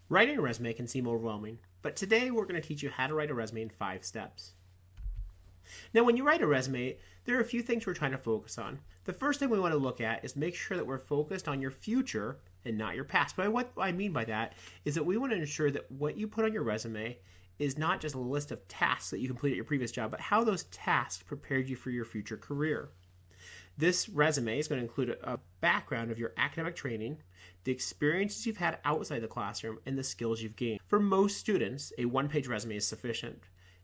Writing a resume can seem overwhelming, but today we're going to teach you how to write a resume in 5 steps. Now, when you write a resume, there are a few things we're trying to focus on. The first thing we want to look at is make sure that we're focused on your future and not your past. But what I mean by that is that we want to ensure that what you put on your resume is not just a list of tasks that you completed at your previous job, but how those tasks prepared you for your future career. This resume is going to include a background of your academic training, the experiences you've had outside the classroom, and the skills you've gained. For most students, a one-page resume is sufficient.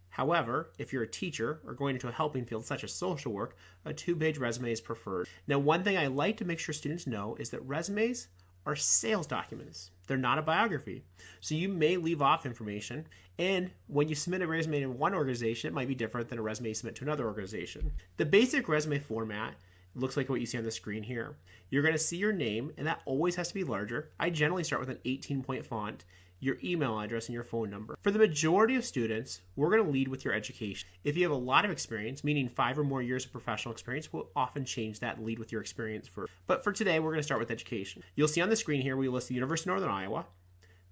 However, if you're a teacher or going into a helping field such as social work, a 2-page resume is preferred. Now, one thing I like to make sure students know is that resumes are sales documents. They're not a biography. So you may leave off information, and when you submit a resume in one organization, it might be different than a resume you submit to another organization. The basic resume format looks like what you see on the screen here. You're going to see your name, and that always has to be larger. I generally start with an 18-point font, your email address, and your phone number. For the majority of students, we're going to lead with your education. If you have a lot of experience, meaning 5 or more years of professional experience, we'll often change that and lead with your experience first. But for today, we're going to start with education. You'll see on the screen here, we list the University of Northern Iowa,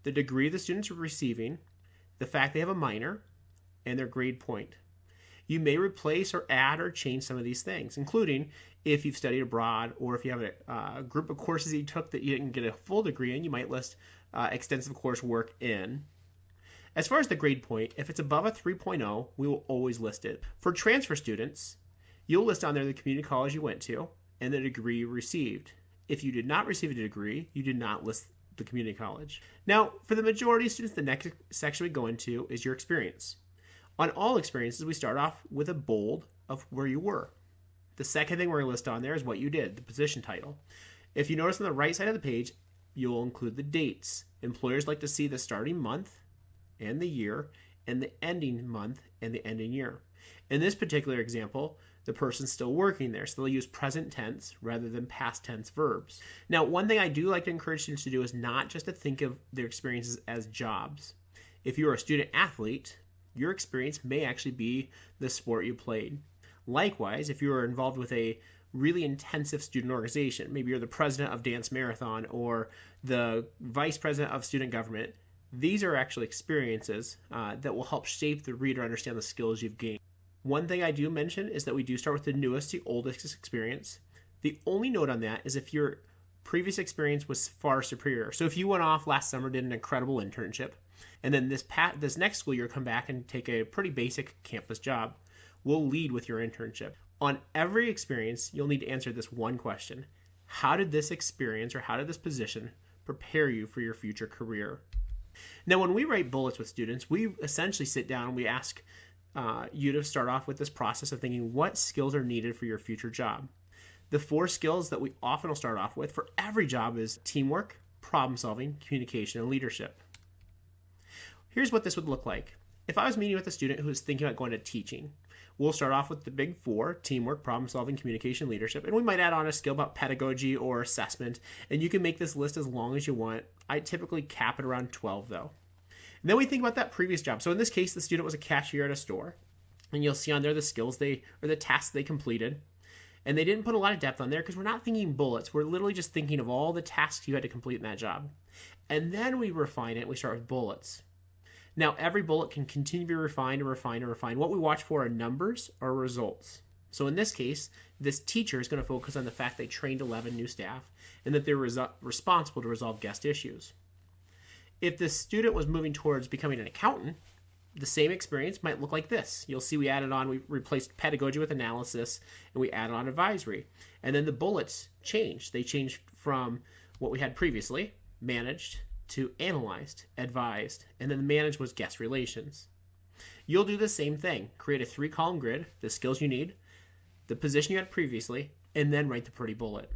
the degree the students are receiving, the fact they have a minor, and their grade point. You may replace or add or change some of these things, including if you've studied abroad or if you have a group of courses that you took that you didn't get a full degree in, you might list extensive coursework in. As far as the grade point, if it's above a 3.0, we will always list it. For transfer students, you'll list on there the community college you went to and the degree you received. If you did not receive a degree, you did not list the community college. Now, for the majority of students, the next section we go into is your experience. On all experiences, we start off with a bold of where you were. The second thing we're going to list on there is what you did, the position title. If you notice on the right side of the page, you'll include the dates. Employers like to see the starting month and the year and the ending month and the ending year. In this particular example, the person's still working there, so they'll use present tense rather than past tense verbs. Now, one thing I do like to encourage students to do is not just to think of their experiences as jobs. If you're a student athlete, your experience may actually be the sport you played. Likewise, if you are involved with a really intensive student organization, maybe you're the president of Dance Marathon or the vice president of student government, these are actually experiences that will help shape the reader understand the skills you've gained. One thing I do mention is that we do start with the newest to oldest experience. The only note on that is if your previous experience was far superior. So if you went off last summer, did an incredible internship, and then this next school year come back and take a pretty basic campus job, we'll lead with your internship. On every experience, you'll need to answer this one question. How did this experience or how did this position prepare you for your future career? Now, when we write bullets with students, we essentially sit down and we ask you to start off with this process of thinking what skills are needed for your future job. The 4 skills that we often will start off with for every job is teamwork, problem solving, communication, and leadership. Here's what this would look like. If I was meeting with a student who is thinking about going to teaching, we'll start off with the big 4, teamwork, problem solving, communication, leadership, and we might add on a skill about pedagogy or assessment, and you can make this list as long as you want. I typically cap it around 12 though. And then we think about that previous job. So in this case, the student was a cashier at a store, and you'll see on there the skills the tasks they completed. And they didn't put a lot of depth on there because we're not thinking bullets. We're literally just thinking of all the tasks you had to complete in that job. And then we refine it. We start with bullets. Now, every bullet can continue to be refined and refined and refined. What we watch for are numbers or results. So in this case, this teacher is going to focus on the fact they trained 11 new staff and that they're responsible to resolve guest issues. If the student was moving towards becoming an accountant, the same experience might look like this. You'll see we replaced pedagogy with analysis, and we added on advisory. And then the bullets changed. They changed from what we had previously, managed, to analyzed, advised, and then the managed was guest relations. You'll do the same thing. Create a 3-column grid, the skills you need, the position you had previously, and then write the pretty bullet.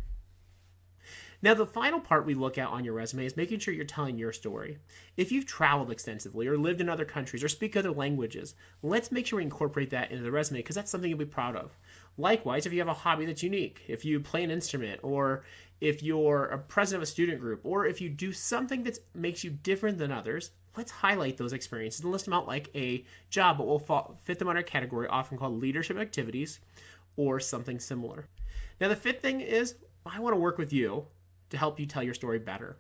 Now, the final part we look at on your resume is making sure you're telling your story. If you've traveled extensively or lived in other countries or speak other languages, let's make sure we incorporate that into the resume because that's something you'll be proud of. Likewise, if you have a hobby that's unique, if you play an instrument, or if you're a president of a student group, or if you do something that makes you different than others, let's highlight those experiences and list them out like a job, but we'll fit them under a category often called leadership activities or something similar. Now, the 5th thing is I want to work with you to help you tell your story better.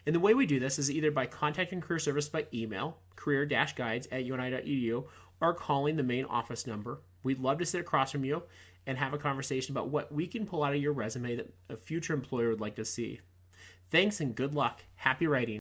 And the way we do this is either by contacting career service by email, career-guides@uni.edu, or calling the main office number. We'd love to sit across from you and have a conversation about what we can pull out of your resume that a future employer would like to see. Thanks and good luck. Happy writing.